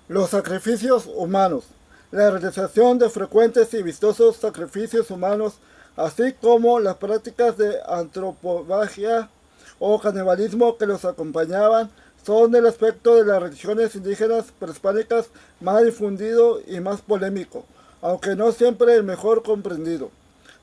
Los sacrificios humanos. La realización de frecuentes y vistosos sacrificios humanos, así como las prácticas de antropofagia o canibalismo que los acompañaban, son el aspecto de las religiones indígenas prehispánicas más difundido y más polémico, aunque no siempre el mejor comprendido.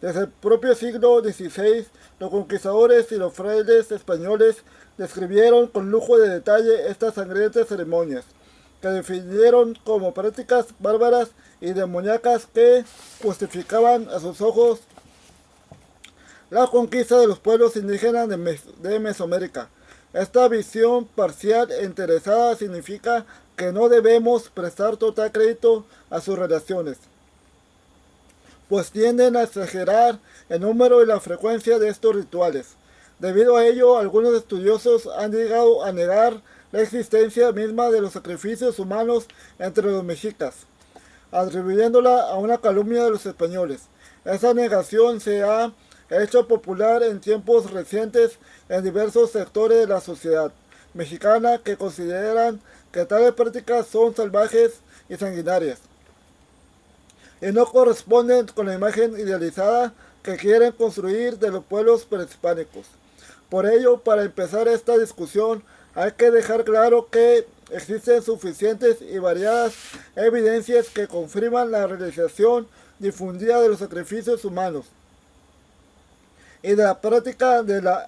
Desde el propio siglo XVI, los conquistadores y los frailes españoles describieron con lujo de detalle estas sangrientas ceremonias, que definieron como prácticas bárbaras y demoníacas que justificaban a sus ojos la conquista de los pueblos indígenas de Mesoamérica. Esta visión parcial e interesada significa que no debemos prestar total crédito a sus relaciones, pues tienden a exagerar el número y la frecuencia de estos rituales. Debido a ello, algunos estudiosos han llegado a negar la existencia misma de los sacrificios humanos entre los mexicas, atribuyéndola a una calumnia de los españoles. Esa negación se ha hecho popular en tiempos recientes en diversos sectores de la sociedad mexicana que consideran que tales prácticas son salvajes y sanguinarias y no corresponden con la imagen idealizada que quieren construir de los pueblos prehispánicos. Por ello, para empezar esta discusión, hay que dejar claro que existen suficientes y variadas evidencias que confirman la realización difundida de los sacrificios humanos y de la práctica de la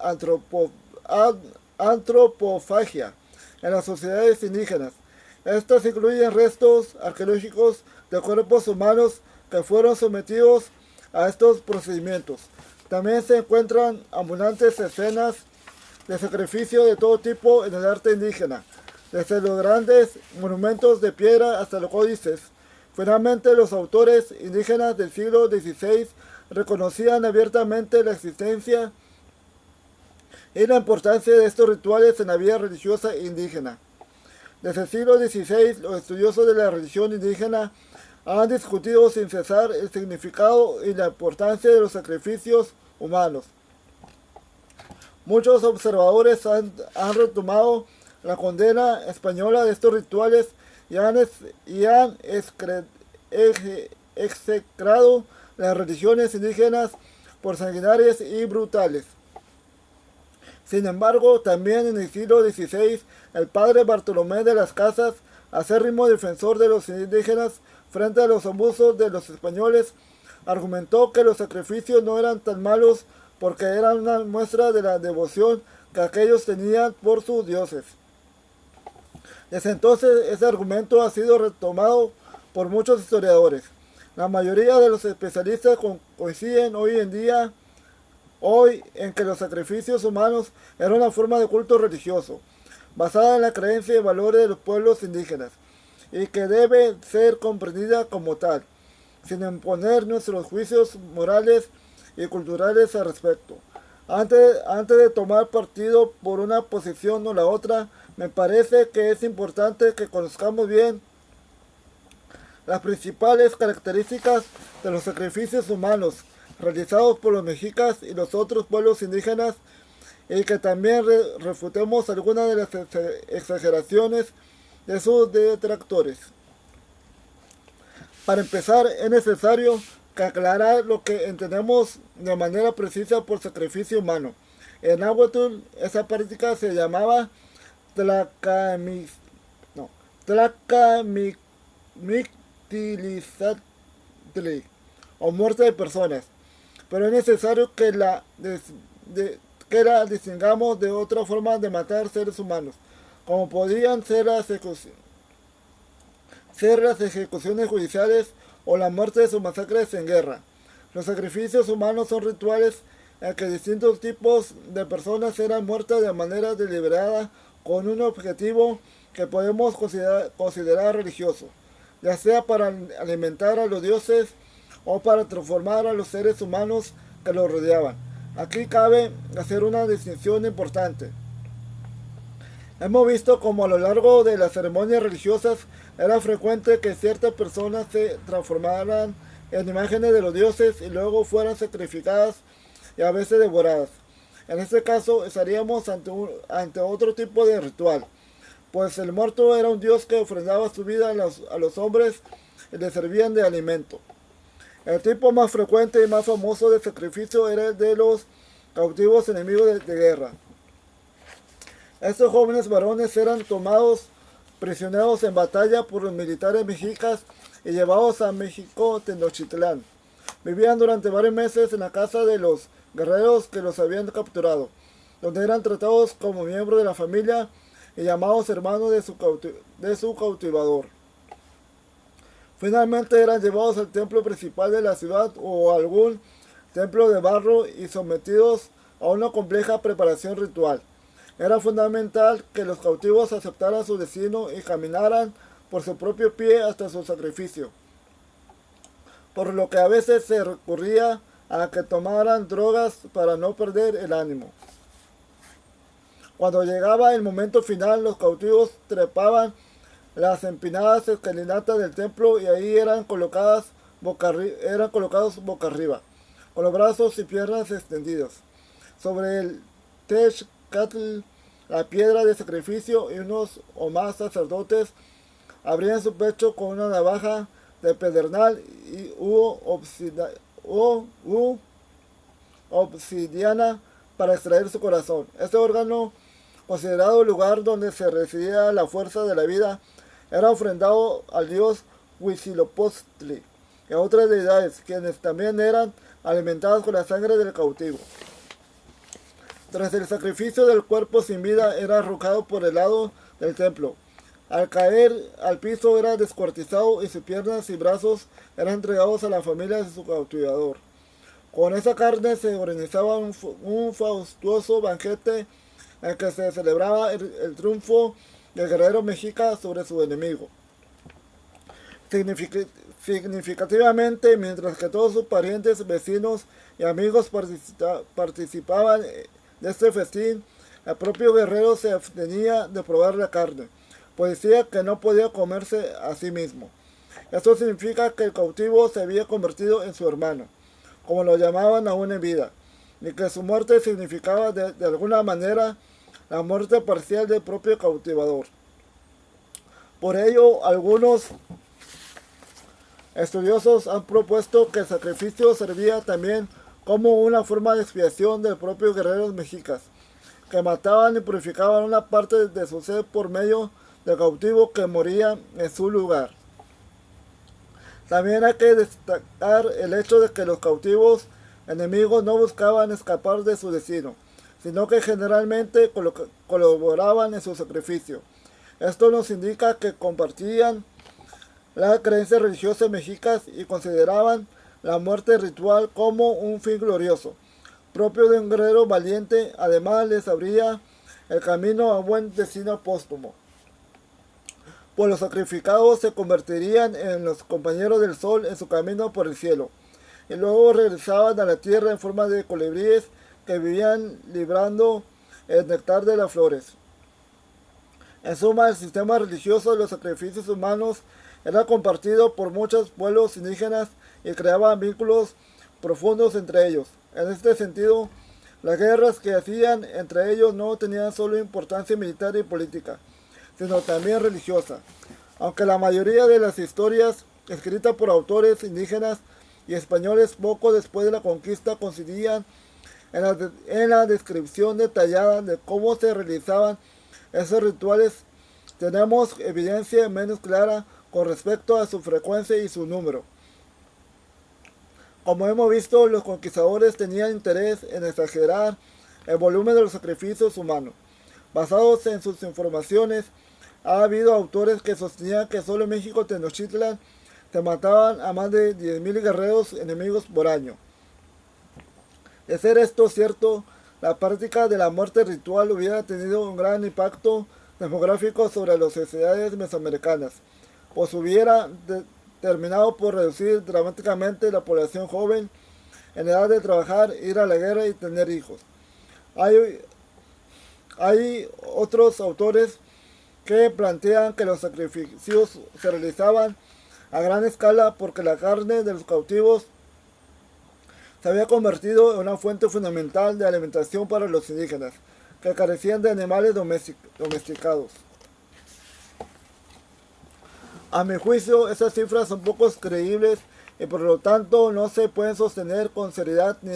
antropofagia en las sociedades indígenas. Estas incluyen restos arqueológicos de cuerpos humanos que fueron sometidos a estos procedimientos. También se encuentran abundantes escenas de sacrificio de todo tipo en el arte indígena, desde los grandes monumentos de piedra hasta los códices. Finalmente, los autores indígenas del siglo XVI reconocían abiertamente la existencia y la importancia de estos rituales en la vida religiosa indígena. Desde el siglo XVI, los estudiosos de la religión indígena han discutido sin cesar el significado y la importancia de los sacrificios humanos. Muchos observadores han retomado la condena española de estos rituales y han execrado las religiones indígenas por sanguinarias y brutales. Sin embargo, también en el siglo XVI, el padre Bartolomé de las Casas, acérrimo defensor de los indígenas frente a los abusos de los españoles, argumentó que los sacrificios no eran tan malos porque eran una muestra de la devoción que aquellos tenían por sus dioses. Desde entonces, ese argumento ha sido retomado por muchos historiadores. La mayoría de los especialistas coinciden hoy en que los sacrificios humanos eran una forma de culto religioso, basada en la creencia y valores de los pueblos indígenas, y que debe ser comprendida como tal, sin imponer nuestros juicios morales y culturales al respecto. Antes de tomar partido por una posición o la otra, me parece que es importante que conozcamos bien las principales características de los sacrificios humanos realizados por los mexicas y los otros pueblos indígenas y que también refutemos algunas de las exageraciones de sus detractores. Para empezar, es necesario que aclarar lo que entendemos de manera precisa por sacrificio humano. En náhuatl, esa práctica se llamaba tlacamix, no, tlacamictilizatli, o muerte de personas. Pero es necesario que la distingamos de otra forma de matar seres humanos, como podrían ser las ejecuciones judiciales o la muerte de sus masacres en guerra. Los sacrificios humanos son rituales en que distintos tipos de personas eran muertas de manera deliberada con un objetivo que podemos considerar religioso, ya sea para alimentar a los dioses o para transformar a los seres humanos que los rodeaban. Aquí cabe hacer una distinción importante. Hemos visto como a lo largo de las ceremonias religiosas era frecuente que ciertas personas se transformaran en imágenes de los dioses y luego fueran sacrificadas y a veces devoradas. En este caso estaríamos ante otro tipo de ritual, pues el muerto era un dios que ofrendaba su vida a los hombres y les servían de alimento. El tipo más frecuente y más famoso de sacrificio era el de los cautivos enemigos de guerra. Estos jóvenes varones eran tomados prisioneros en batalla por los militares mexicas y llevados a México Tenochtitlán. Vivían durante varios meses en la casa de los guerreros que los habían capturado, donde eran tratados como miembros de la familia y llamados hermanos de su cautivador. Finalmente eran llevados al templo principal de la ciudad o a algún templo de barro y sometidos a una compleja preparación ritual. Era fundamental que los cautivos aceptaran su destino y caminaran por su propio pie hasta su sacrificio, por lo que a veces se recurría a que tomaran drogas para no perder el ánimo. Cuando llegaba el momento final, los cautivos trepaban las empinadas escalinatas del templo y ahí eran colocados boca arriba, con los brazos y piernas extendidos. Sobre el Texcatl, la piedra de sacrificio, y unos o más sacerdotes abrían su pecho con una navaja de pedernal obsidiana para extraer su corazón. Este órgano, considerado el lugar donde se residía la fuerza de la vida, era ofrendado al dios Huitzilopochtli y a otras deidades, quienes también eran alimentadas con la sangre del cautivo. Tras el sacrificio, del cuerpo sin vida era arrojado por el lado del templo. Al caer al piso era descuartizado y sus piernas y brazos eran entregados a la familia de su cautivador. Con esa carne se organizaba un fastuoso banquete en el que se celebraba el triunfo del guerrero mexica sobre su enemigo. Significativamente, mientras que todos sus parientes, vecinos y amigos participaban de este festín, el propio guerrero se abstenía de probar la carne, pues decía que no podía comerse a sí mismo. Esto significa que el cautivo se había convertido en su hermano, como lo llamaban aún en vida, y que su muerte significaba de alguna manera la muerte parcial del propio cautivador. Por ello, algunos estudiosos han propuesto que el sacrificio servía también como una forma de expiación de los propios guerreros mexicas, que mataban y purificaban una parte de su ser por medio del cautivo que moría en su lugar. También hay que destacar el hecho de que los cautivos enemigos no buscaban escapar de su destino, sino que generalmente colaboraban en su sacrificio. Esto nos indica que compartían las creencias religiosas mexicas y consideraban la muerte ritual como un fin glorioso, propio de un guerrero valiente. Además, les abría el camino a un buen destino póstumo, pues los sacrificados se convertirían en los compañeros del sol en su camino por el cielo, y luego regresaban a la tierra en forma de colibríes que vivían librando el néctar de las flores. En suma, el sistema religioso de los sacrificios humanos era compartido por muchos pueblos indígenas y creaba vínculos profundos entre ellos. En este sentido, las guerras que hacían entre ellos no tenían solo importancia militar y política, sino también religiosa. Aunque la mayoría de las historias escritas por autores indígenas y españoles poco después de la conquista coincidían en la descripción detallada de cómo se realizaban esos rituales, tenemos evidencia menos clara con respecto a su frecuencia y su número. Como hemos visto, los conquistadores tenían interés en exagerar el volumen de los sacrificios humanos. Basados en sus informaciones, ha habido autores que sostenían que solo en México Tenochtitlan se mataban a más de 10.000 guerreros enemigos por año. De ser esto cierto, la práctica de la muerte ritual hubiera tenido un gran impacto demográfico sobre las sociedades mesoamericanas, pues hubiera terminado por reducir dramáticamente la población joven en edad de trabajar, ir a la guerra y tener hijos. Hay otros autores que plantean que los sacrificios se realizaban a gran escala porque la carne de los cautivos se había convertido en una fuente fundamental de alimentación para los indígenas, que carecían de animales domesticados. A mi juicio, esas cifras son poco creíbles y por lo tanto no se pueden sostener con seriedad ni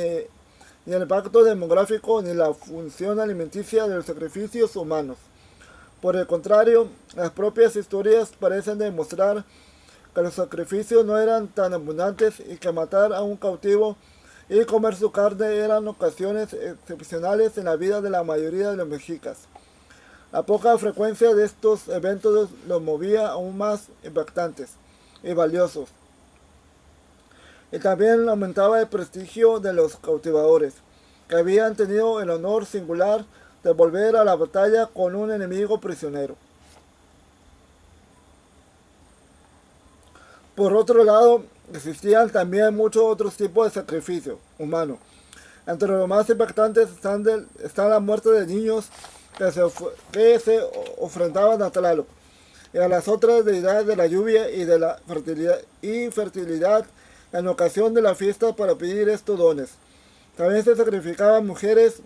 el impacto demográfico ni la función alimenticia de los sacrificios humanos. Por el contrario, las propias historias parecen demostrar que los sacrificios no eran tan abundantes y que matar a un cautivo y comer su carne eran ocasiones excepcionales en la vida de la mayoría de los mexicas. La poca frecuencia de estos eventos los movía aún más impactantes y valiosos. Y también aumentaba el prestigio de los cautivadores, que habían tenido el honor singular de volver a la batalla con un enemigo prisionero. Por otro lado, existían también muchos otros tipos de sacrificio humano. Entre los más impactantes está la muerte de niños que se ofrendaban a Tlaloc y a las otras deidades de la lluvia y de la fertilidad en ocasión de la fiesta para pedir estos dones. También se sacrificaban mujeres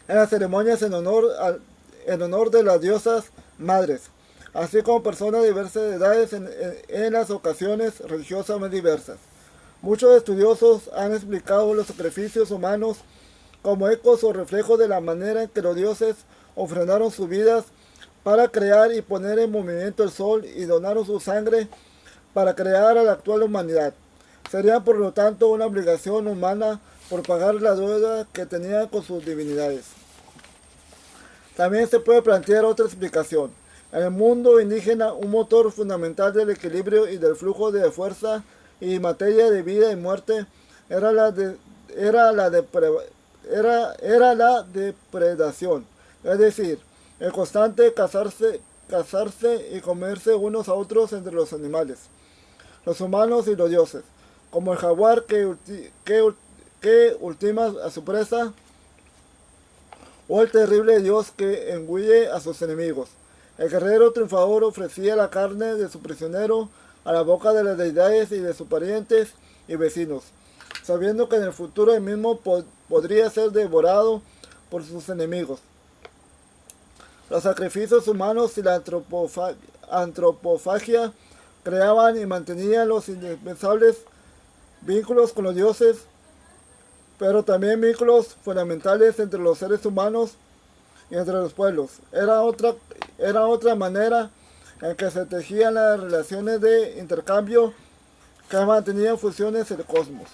en las ceremonias en honor de las diosas madres, así como personas de diversas edades en las ocasiones religiosas más diversas. Muchos estudiosos han explicado los sacrificios humanos como ecos o reflejos de la manera en que los dioses ofrendaron sus vidas para crear y poner en movimiento el sol y donaron su sangre para crear a la actual humanidad. Sería por lo tanto una obligación humana por pagar la deuda que tenían con sus divinidades. También se puede plantear otra explicación. En el mundo indígena, un motor fundamental del equilibrio y del flujo de fuerza y materia de vida y muerte era la depredación, es decir, el constante cazarse y comerse unos a otros entre los animales, los humanos y los dioses, como el jaguar que ultima a su presa, o el terrible dios que engulle a sus enemigos. El guerrero triunfador ofrecía la carne de su prisionero a la boca de las deidades y de sus parientes y vecinos, sabiendo que en el futuro el mismo podría ser devorado por sus enemigos. Los sacrificios humanos y la antropofagia creaban y mantenían los indispensables vínculos con los dioses, pero también vínculos fundamentales entre los seres humanos y entre los pueblos. Era otra manera en que se tejían las relaciones de intercambio que mantenían funciones en el cosmos.